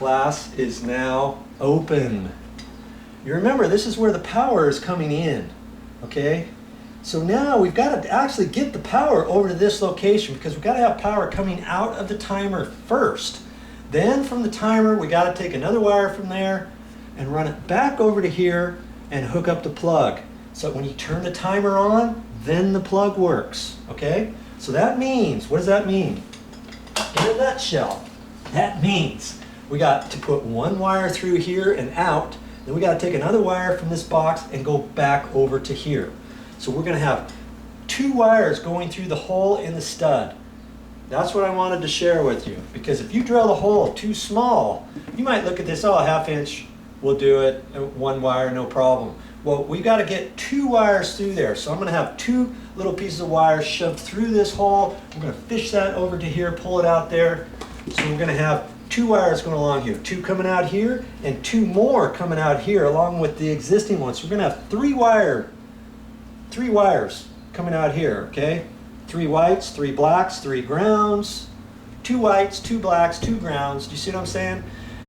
class is now open. You remember, this is where the power is coming in, okay? So now we've got to actually get the power over to this location because we've got to have power coming out of the timer first. Then from the timer, we got to take another wire from there and run it back over to here and hook up the plug. So when you turn the timer on, then the plug works, okay? So that means, what does that mean? In a nutshell, that means we got to put one wire through here and out, then we got to take another wire from this box and go back over to here. So we're going to have two wires going through the hole in the stud. That's what I wanted to share with you, because if you drill the hole too small, you might look at this, oh, a 1/2 inch will do it, one wire, no problem. Well, we've got to get two wires through there. So I'm going to have two little pieces of wire shoved through this hole. We're going to fish that over to here, pull it out there. So we're going to have two wires going along here, two coming out here and two more coming out here along with the existing ones. So we're going to have three wires coming out here, okay? 3 whites, 3 blacks, 3 grounds, 2 whites, 2 blacks, 2 grounds. Do you see what I'm saying?